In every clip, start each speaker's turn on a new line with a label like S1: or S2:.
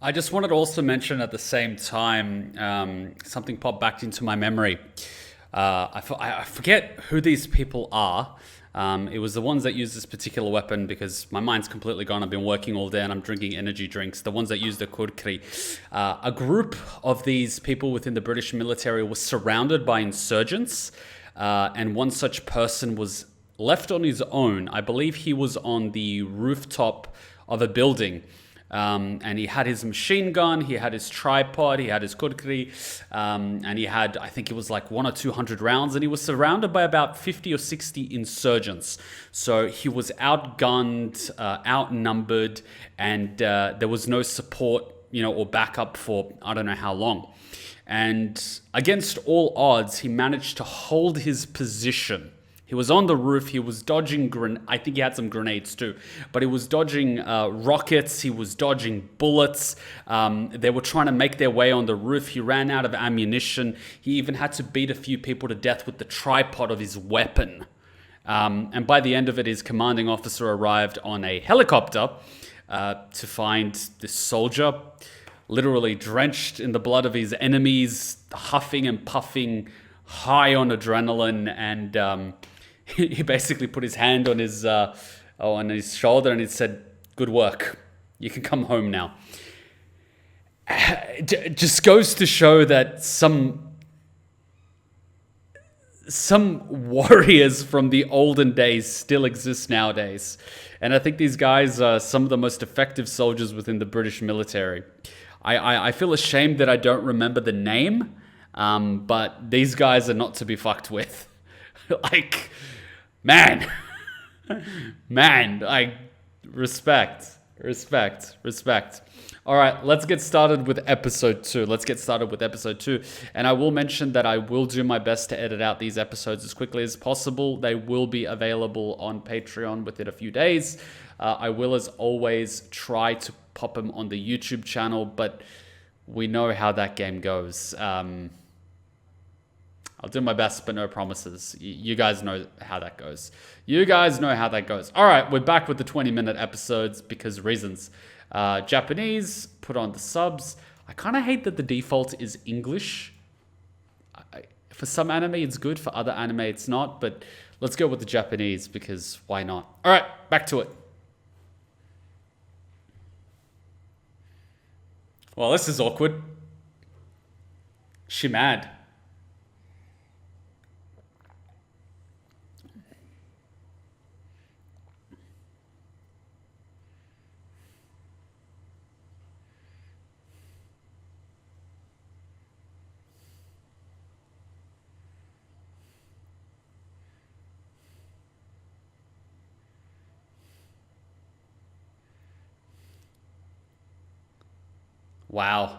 S1: I just wanted to also mention at the same time, something popped back into my memory. I forget who these people are. It was the ones that use this particular weapon because my mind's completely gone. I've been working all day and I'm drinking energy drinks. The ones that use the kurkri. A group of these people within the British military was surrounded by insurgents, and one such person was left on his own. I believe he was on the rooftop of a building. And he had his machine gun, he had his tripod, he had his kudkri, and he had, I think it was like 100 or 200 rounds, and he was surrounded by about 50 or 60 insurgents. So he was outgunned, outnumbered, and there was no support, or backup for I don't know how long. And against all odds, he managed to hold his position. He was on the roof. He was dodging, I think he had some grenades too, but he was dodging rockets. He was dodging bullets. They were trying to make their way on the roof. He ran out of ammunition. He even had to beat a few people to death with the tripod of his weapon. And by the end of it, his commanding officer arrived on a helicopter to find this soldier literally drenched in the blood of his enemies, huffing and puffing, high on adrenaline, and he basically put his hand on his shoulder and he said, "Good work. You can come home now." It just goes to show that some warriors from the olden days still exist nowadays. And I think these guys are some of the most effective soldiers within the British military. I feel ashamed that I don't remember the name, but these guys are not to be fucked with. Like, man, respect. All right, let's get started with episode 2. And I will mention that I will do my best to edit out these episodes as quickly as possible. They will be available on Patreon within a few days. I will, as always, try to pop them on the YouTube channel, but we know how that game goes. I'll do my best, but no promises. You guys know how that goes. All right, we're back with the 20-minute episodes because reasons. Japanese, put on the subs. I kind of hate that the default is English. For some anime, it's good. For other anime, it's not. But let's go with the Japanese because why not? All right, back to it. Well, this is awkward. She mad. Wow.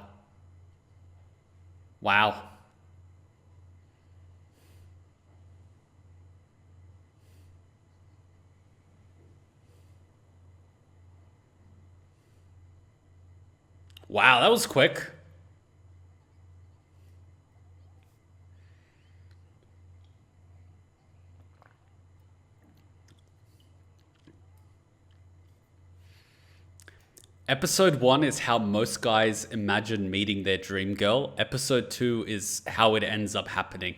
S1: Wow, that was quick. Episode 1 is how most guys imagine meeting their dream girl. Episode 2 is how it ends up happening.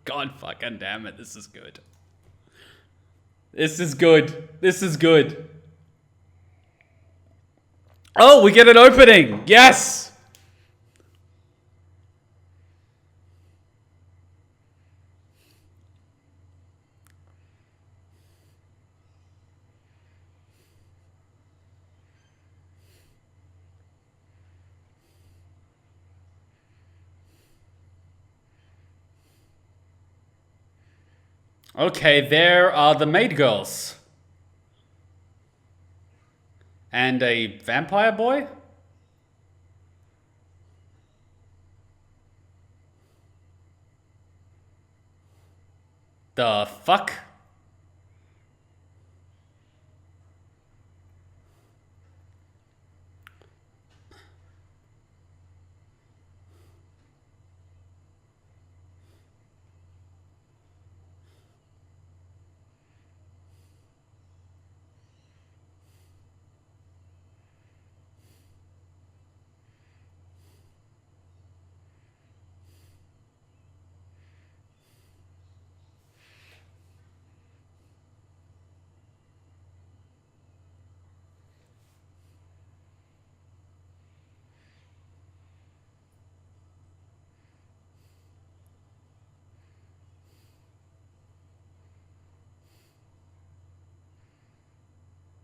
S1: God fucking damn it, this is good. This is good. Oh, we get an opening. Yes. Okay, there are the maid girls. And a vampire boy? The fuck?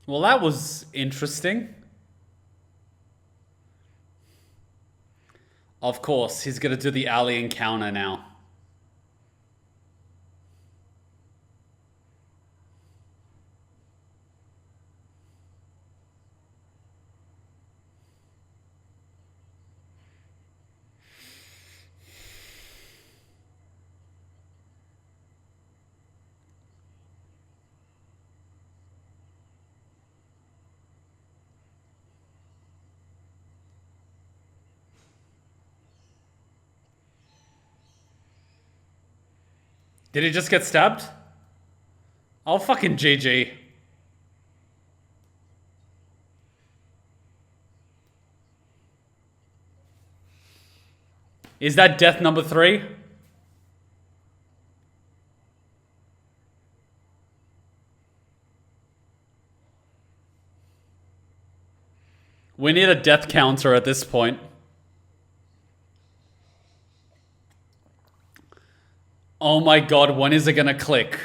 S1: Well, that was interesting. Of course, he's gonna do the alley encounter now. Did he just get stabbed? Oh, fucking GG. Is that death number 3? We need a death counter at this point. Oh my god, when is it gonna click?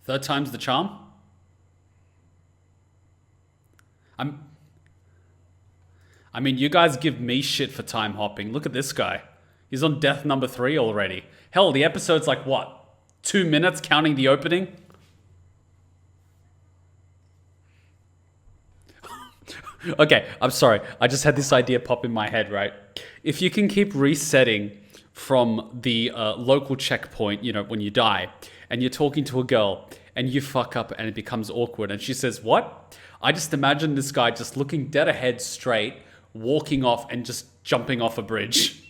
S1: Third time's the charm? I mean, you guys give me shit for time hopping. Look at this guy. He's on death number 3 already. Hell, the episode's like, what? 2 minutes counting the opening? Okay, I'm sorry. I just had this idea pop in my head, right? If you can keep resetting from the local checkpoint, you know, when you die, and you're talking to a girl, and you fuck up and it becomes awkward, and she says, what? I just imagine this guy just looking dead ahead straight, walking off and just jumping off a bridge.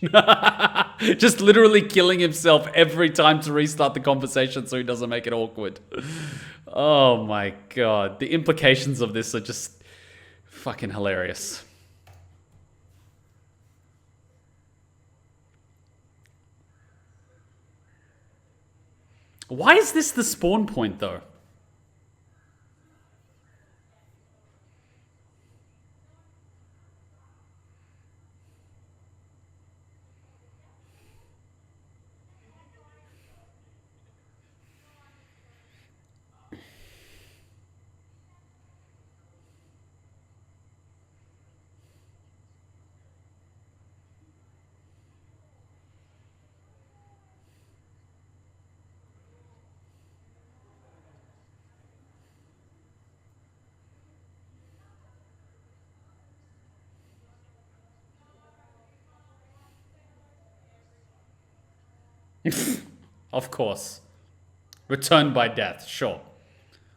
S1: Just literally killing himself every time to restart the conversation so he doesn't make it awkward. Oh my god. The implications of this are just fucking hilarious. Why is this the spawn point though? Of course. Returned by death, sure.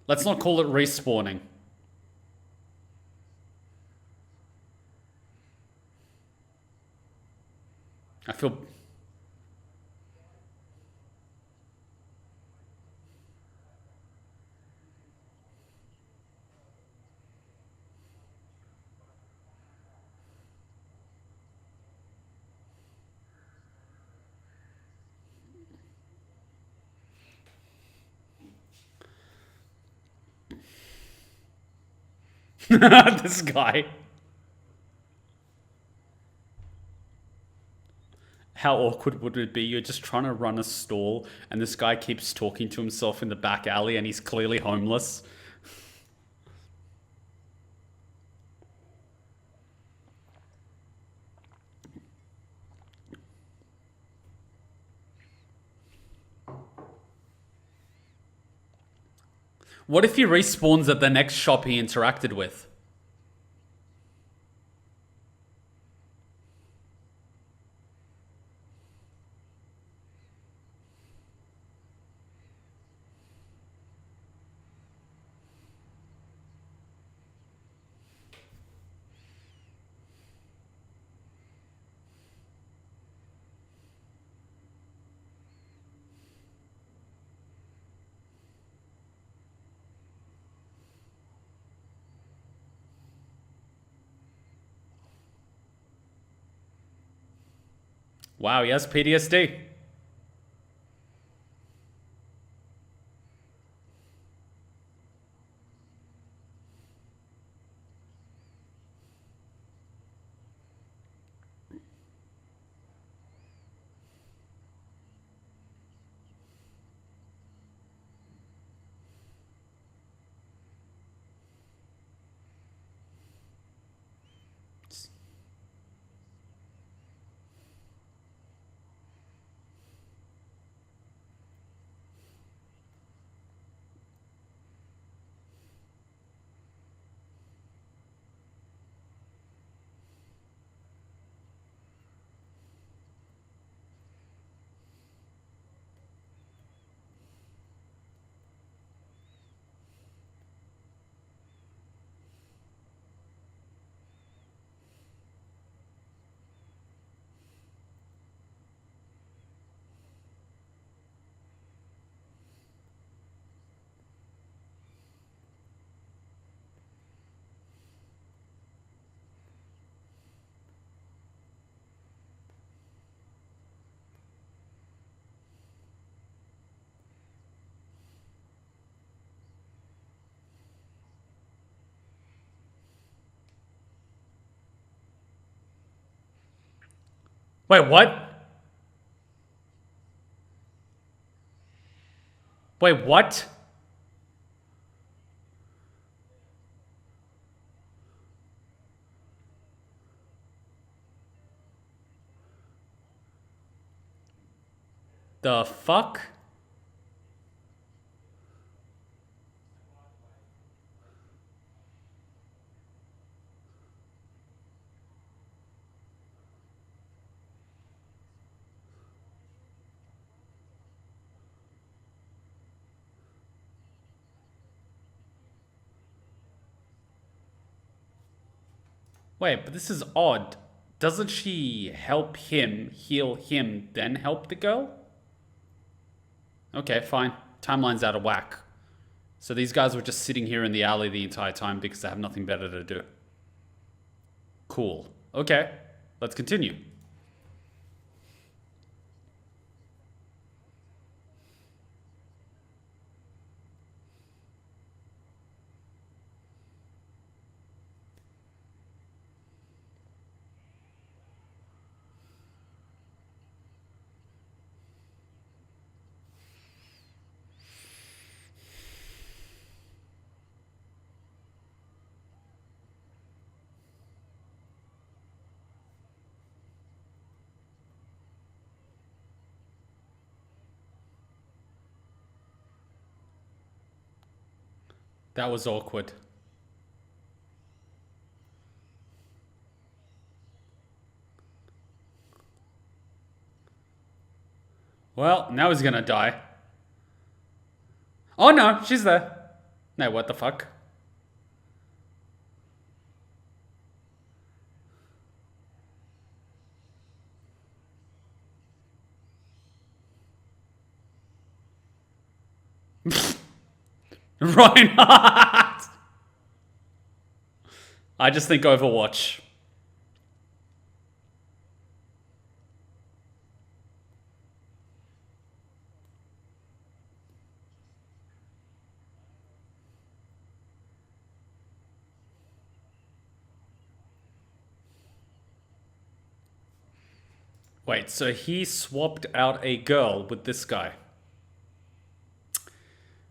S1: Let's not call it respawning. I feel... This guy. How awkward would it be? You're just trying to run a stall and this guy keeps talking to himself in the back alley and he's clearly homeless. What if he respawns at the next shop he interacted with? Wow, he has PTSD. Wait, what? Wait, what? The fuck? Wait, but this is odd. Doesn't she help him, heal him, then help the girl? Okay, fine. Timeline's out of whack. So these guys were just sitting here in the alley the entire time because they have nothing better to do. Cool. Okay, let's continue. That was awkward. Well, now he's gonna die. Oh no, she's there. No, what the fuck? Reinhard! I just think Overwatch. Wait, so he swapped out a girl with this guy.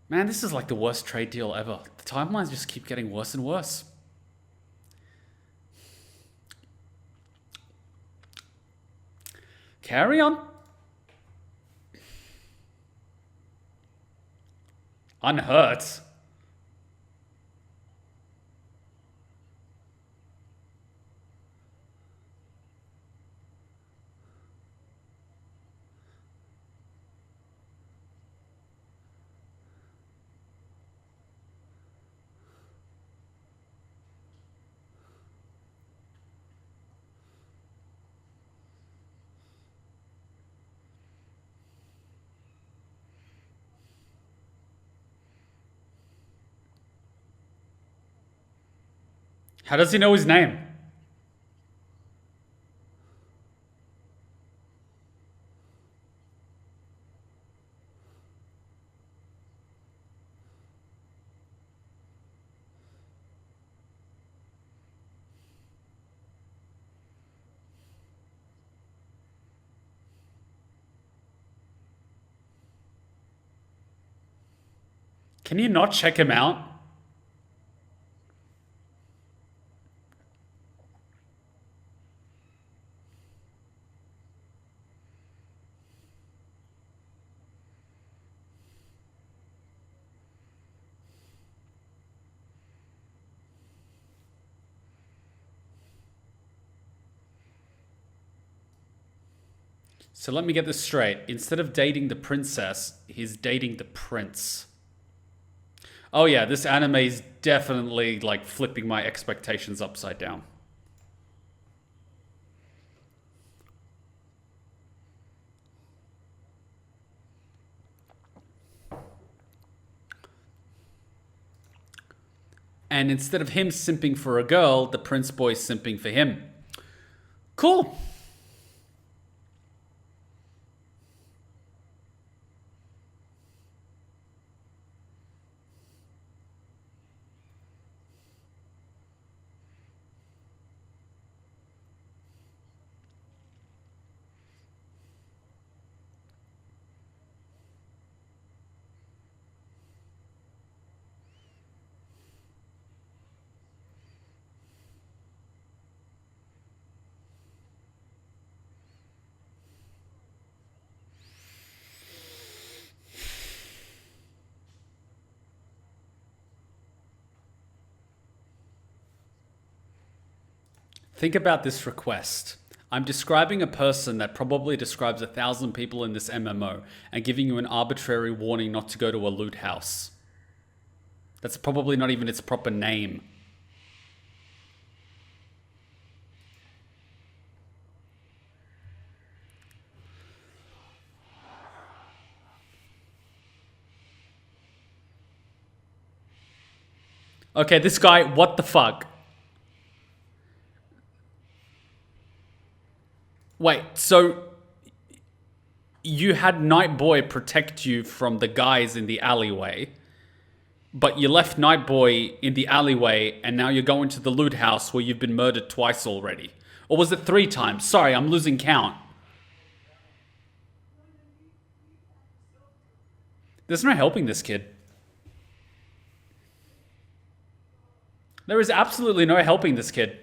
S1: Man, this is like the worst trade deal ever. The timelines just keep getting worse and worse. Carry on. Unhurt. How does he know his name? Can you not check him out? So let me get this straight. Instead of dating the princess, he's dating the prince. Oh yeah, this anime is definitely like flipping my expectations upside down. And instead of him simping for a girl, the prince boy's simping for him. Cool. Think about this request. I'm describing a person that probably describes 1,000 people in this MMO and giving you an arbitrary warning not to go to a loot house. That's probably not even its proper name. Okay, this guy, what the fuck? Wait, so you had Nightboy protect you from the guys in the alleyway, but you left Nightboy in the alleyway and now you're going to the loot house where you've been murdered twice already. Or was it 3 times? Sorry, I'm losing count. There's no helping this kid. There is absolutely no helping this kid.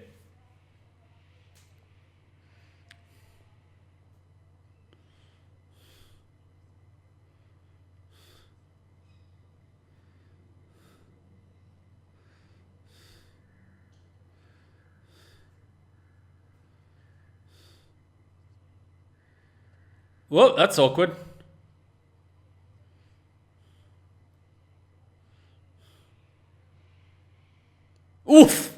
S1: Whoa, that's awkward. Oof!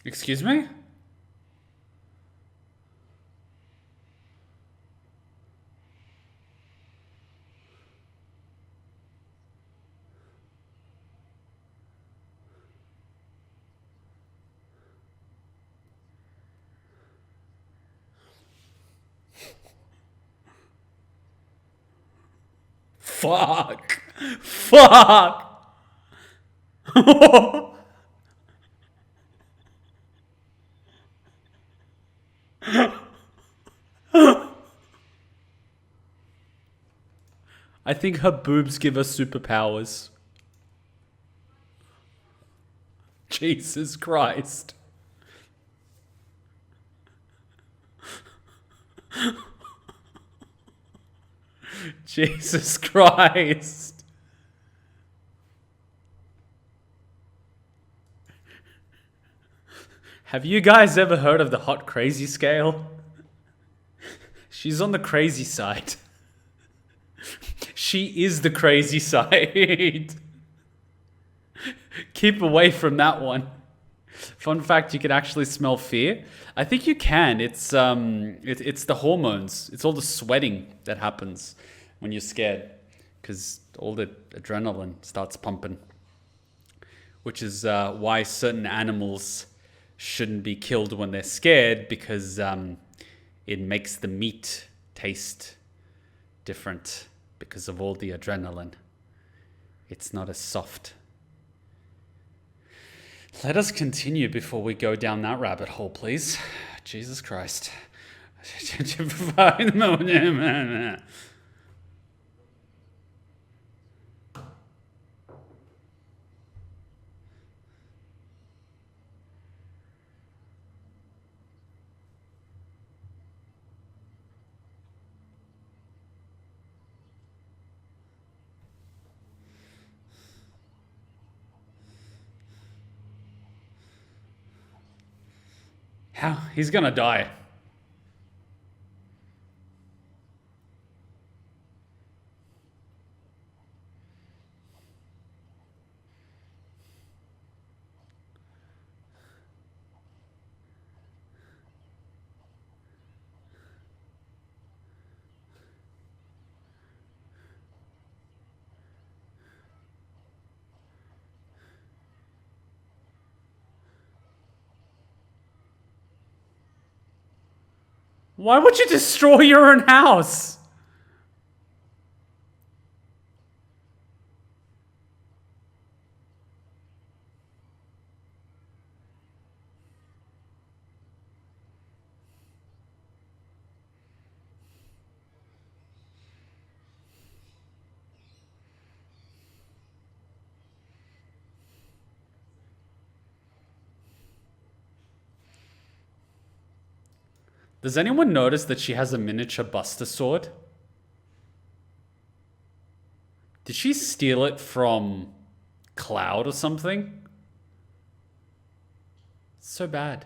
S1: Excuse me? Fuck. Fuck. I think her boobs give her superpowers. Jesus Christ. Jesus Christ. Have you guys ever heard of the hot crazy scale? She's on the crazy side. She is the crazy side. Keep away from that one. Fun fact, you can actually smell fear. I think you can. It's the hormones. It's all the sweating that happens when you're scared, because all the adrenaline starts pumping. Which is why certain animals shouldn't be killed when they're scared, because it makes the meat taste different because of all the adrenaline. It's not as soft. Let us continue before we go down that rabbit hole, please. Jesus Christ. How? He's gonna die. Why would you destroy your own house? Does anyone notice that she has a miniature Buster sword? Did she steal it from Cloud or something? It's so bad.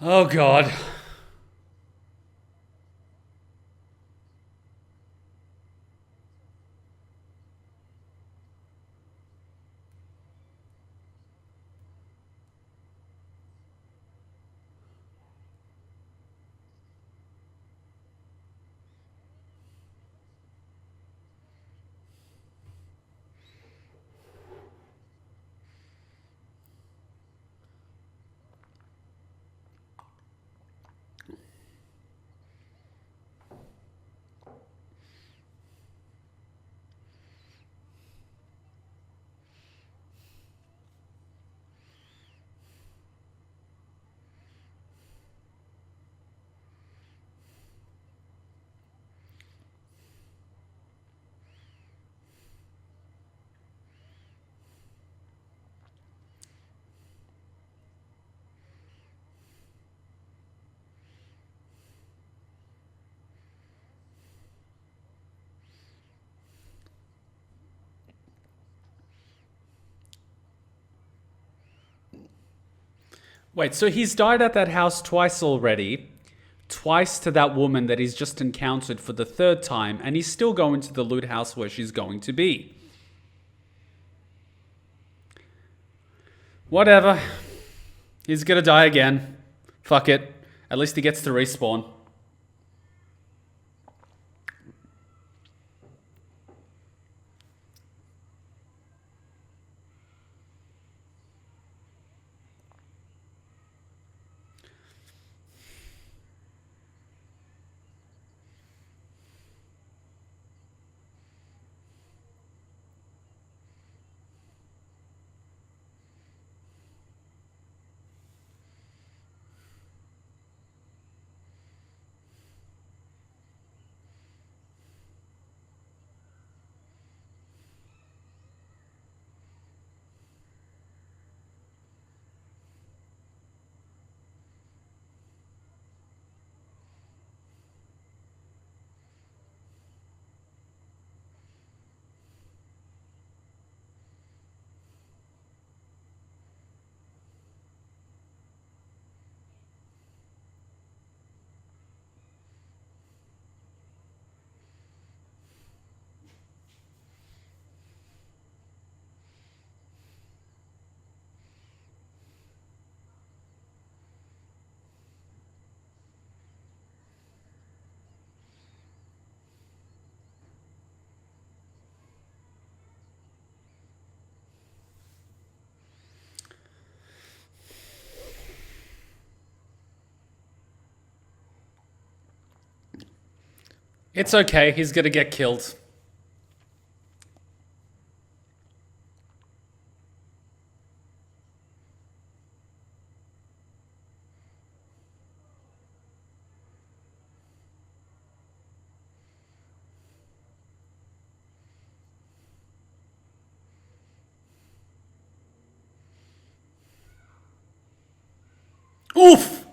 S1: Oh God. Wait, so he's died at that house twice already. Twice to that woman that he's just encountered for the third time, and he's still going to the loot house where she's going to be. Whatever. He's gonna die again. Fuck it. At least he gets to respawn. It's okay, he's gonna get killed. Oof!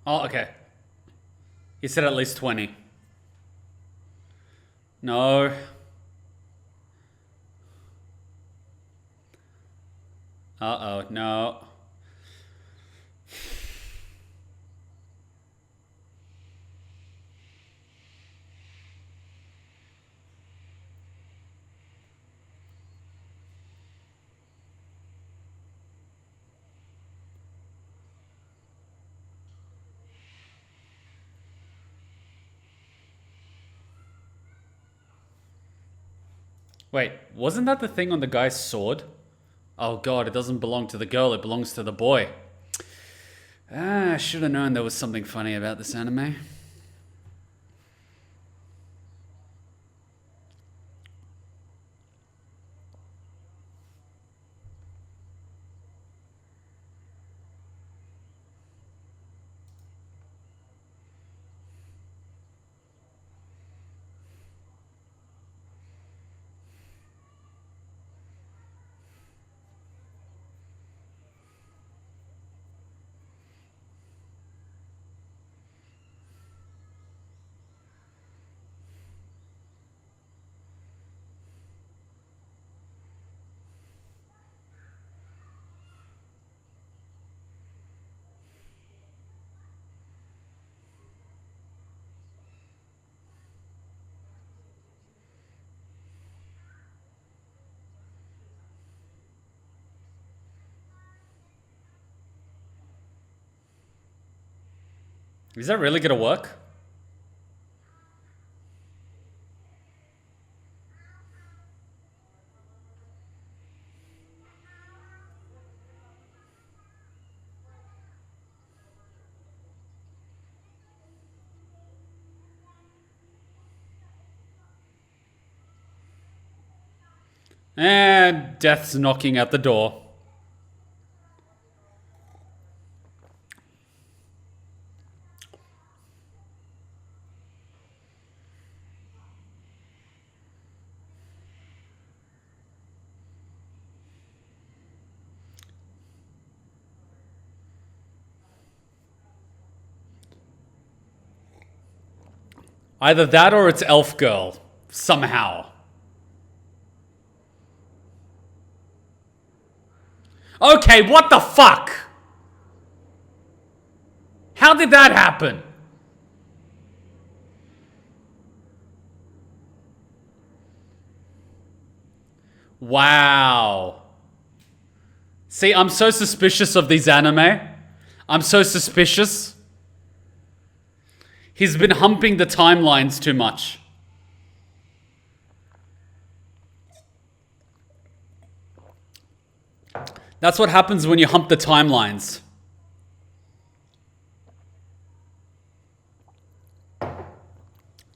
S1: Oh, okay. He said at least 20. No. Uh-oh, no. Wait, wasn't that the thing on the guy's sword? Oh God, it doesn't belong to the girl, it belongs to the boy. I should have known there was something funny about this anime. Is that really gonna work? And death's knocking at the door. Either that or it's Elf Girl. Somehow. Okay, what the fuck? How did that happen? Wow. See, I'm so suspicious of these anime. I'm so suspicious. He's been humping the timelines too much. That's what happens when you hump the timelines.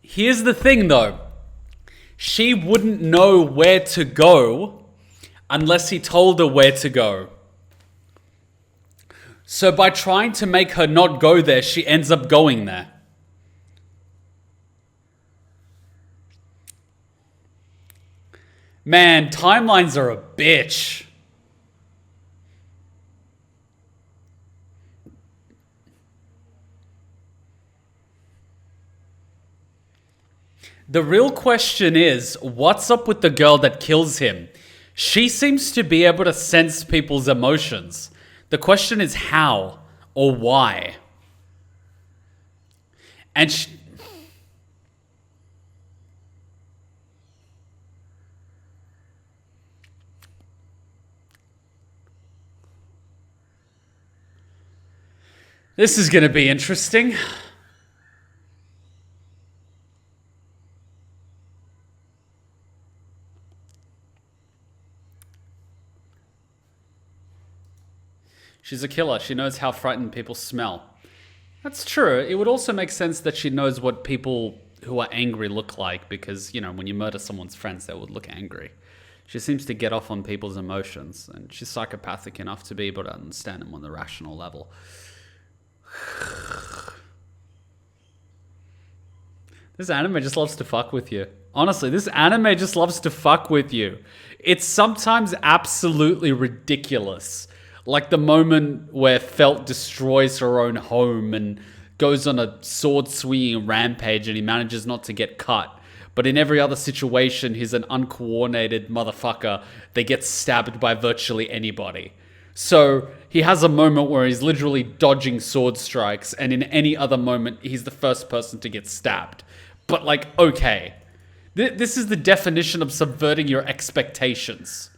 S1: Here's the thing though. She wouldn't know where to go unless he told her where to go. So by trying to make her not go there, she ends up going there. Man, timelines are a bitch. The real question is, what's up with the girl that kills him? She seems to be able to sense people's emotions. The question is how or why. And this is going to be interesting. She's a killer. She knows how frightened people smell. That's true. It would also make sense that she knows what people who are angry look like because, you know, when you murder someone's friends, they would look angry. She seems to get off on people's emotions, and she's psychopathic enough to be able to understand them on the rational level. This anime just loves to fuck with you. Honestly, this anime just loves to fuck with you. It's sometimes absolutely ridiculous. Like the moment where Felt destroys her own home and goes on a sword-swinging rampage and he manages not to get cut. But in every other situation, he's an uncoordinated motherfucker that gets stabbed by virtually anybody. So he has a moment where he's literally dodging sword strikes, and in any other moment, he's the first person to get stabbed. But like, okay. This is the definition of subverting your expectations.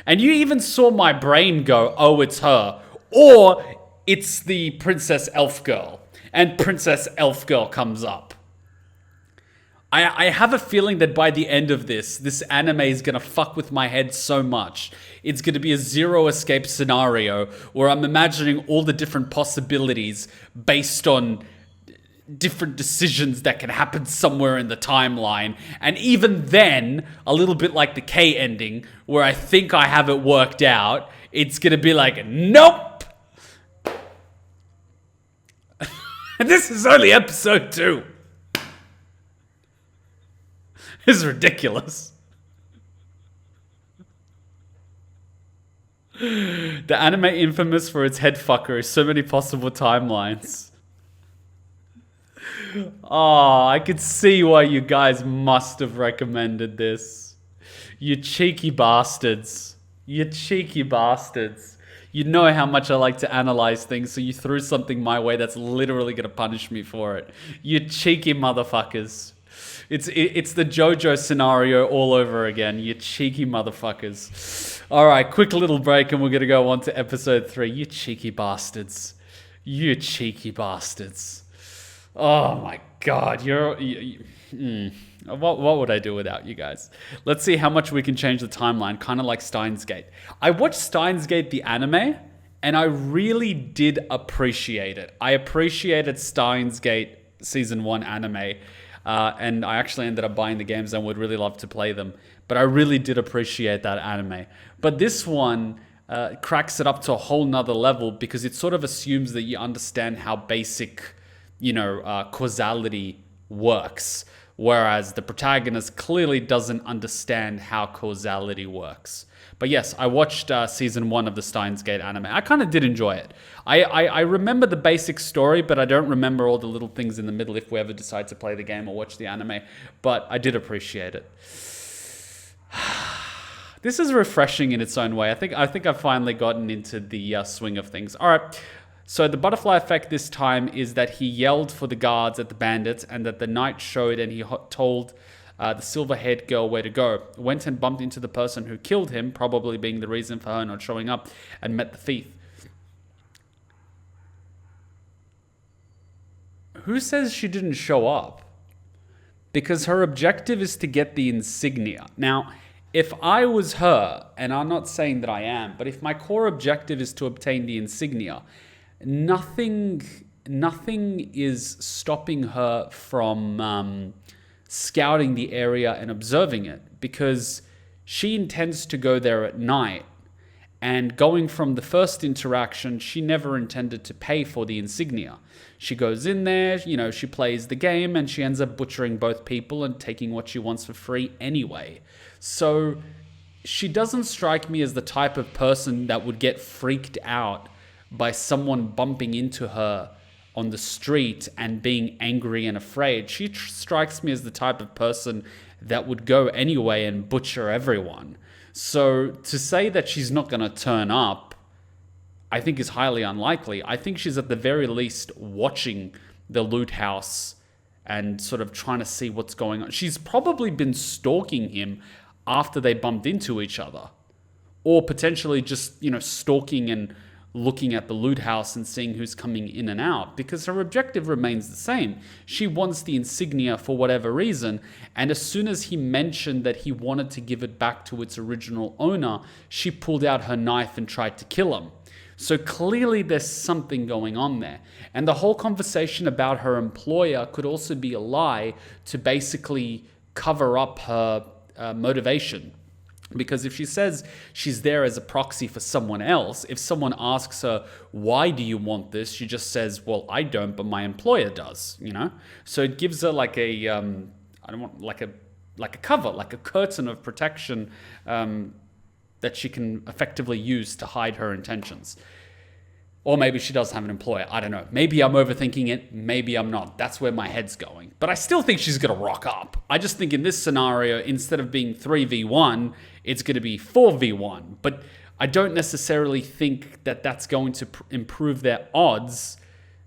S1: And you even saw my brain go, oh, it's her. Or it's the Princess Elf Girl. And Princess Elf Girl comes up. I have a feeling that by the end of this anime is going to fuck with my head so much. It's going to be a zero escape scenario where I'm imagining all the different possibilities based on different decisions that can happen somewhere in the timeline. And even then, a little bit like the K ending, where I think I have it worked out, it's going to be like, nope! And this is only episode 2. This is ridiculous. The anime infamous for its headfucker is so many possible timelines. Oh, I could see why you guys must have recommended this. You cheeky bastards. You cheeky bastards. You know how much I like to analyze things, so you threw something my way that's literally going to punish me for it. You cheeky motherfuckers. It's the JoJo scenario all over again, you cheeky motherfuckers. Alright, quick little break and we're going to go on to episode 3. You cheeky bastards. You cheeky bastards. Oh my god, What would I do without you guys? Let's see how much we can change the timeline, kind of like Steins Gate. I watched Steins Gate, the anime, and I really did appreciate it. I appreciated Steins Gate Season 1 anime. And I actually ended up buying the games and would really love to play them. But I really did appreciate that anime. But this one cracks it up to a whole nother level because it sort of assumes that you understand how basic, causality works. Whereas the protagonist clearly doesn't understand how causality works. But yes, I watched season 1 of the Steins Gate anime. I kind of did enjoy it. I remember the basic story, but I don't remember all the little things in the middle if we ever decide to play the game or watch the anime. But I did appreciate it. This is refreshing in its own way. I think I've finally gotten into the swing of things. All right. So the butterfly effect this time is that he yelled for the guards at the bandits and that the knight showed and he told the silver-haired girl where to go. Went and bumped into the person who killed him, probably being the reason for her not showing up, and met the thief. Who says she didn't show up? Because her objective is to get the insignia. Now, if I was her, and I'm not saying that I am, but if my core objective is to obtain the insignia, nothing is stopping her from scouting the area and observing it, because she intends to go there at night. And going from the first interaction, she never intended to pay for the insignia. She goes in there, she plays the game, and she ends up butchering both people and taking what she wants for free anyway. So she doesn't strike me as the type of person that would get freaked out by someone bumping into her on the street and being angry and afraid. She strikes me as the type of person that would go anyway and butcher everyone. So to say that she's not going to turn up, I think is highly unlikely. I think she's at the very least watching the loot house and sort of trying to see what's going on. She's probably been stalking him after they bumped into each other. Or potentially just, stalking and looking at the loot house and seeing who's coming in and out, because her objective remains the same. She wants the insignia for whatever reason, and as soon as he mentioned that he wanted to give it back to its original owner, she pulled out her knife and tried to kill him. So clearly there's something going on there. And the whole conversation about her employer could also be a lie to basically cover up her motivation. Because if she says she's there as a proxy for someone else, if someone asks her, why do you want this? She just says, well, I don't, but my employer does, So it gives her like a, like a cover, like a curtain of protection that she can effectively use to hide her intentions. Or maybe she does have an employer. I don't know. Maybe I'm overthinking it. Maybe I'm not. That's where my head's going. But I still think she's going to rock up. I just think in this scenario, instead of being 3v1, it's going to be 4v1. But I don't necessarily think that that's going to improve their odds,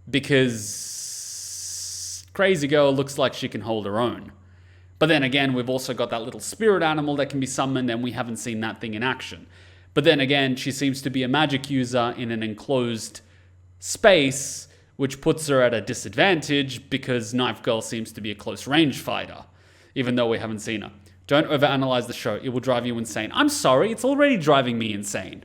S1: because Crazy Girl looks like she can hold her own. But then again, we've also got that little spirit animal that can be summoned, and we haven't seen that thing in action. But then again, she seems to be a magic user in an enclosed space, which puts her at a disadvantage because Knife Girl seems to be a close range fighter. even though we haven't seen her. Don't overanalyze the show. It will drive you insane. I'm sorry, it's already driving me insane.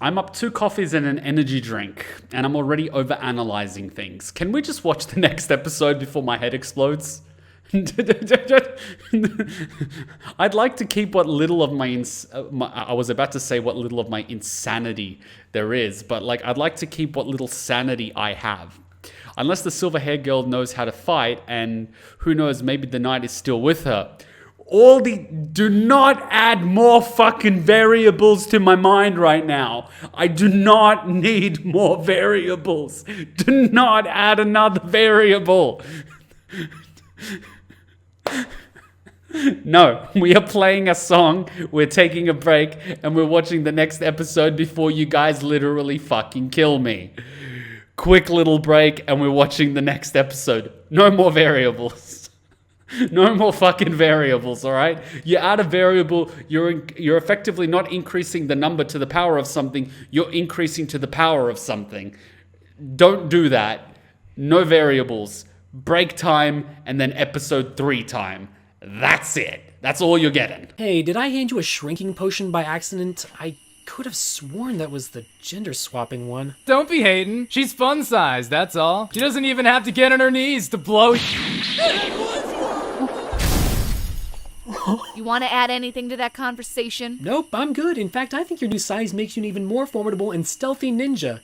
S1: I'm up 2 coffees and an energy drink, and I'm already overanalyzing things. Can we just watch the next episode before my head explodes? I'd like to keep what little of I was about to say what little of my insanity there is, but like I'd like to keep what little sanity I have. Unless the silver-haired girl knows how to fight, and who knows, maybe the knight is still with her. Do not add more fucking variables to my mind right now. I do not need more variables. Do not add another variable. No, we are playing a song, we're taking a break, and we're watching the next episode before you guys literally fucking kill me. Quick little break, and we're watching the next episode. No more variables. No more fucking variables, all right? You add a variable, you're effectively not increasing the number to the power of something, you're increasing to the power of something. Don't do that. No variables. Break time, and then episode 3 time. That's it. That's all you're getting.
S2: Hey, did I hand you a shrinking potion by accident? I could have sworn that was the gender swapping one.
S3: Don't be hating. She's fun sized, that's all. She doesn't even have to get on her knees to blow.
S4: You want to add anything to that conversation?
S2: Nope, I'm good. In fact, I think your new size makes you an even more formidable and stealthy ninja.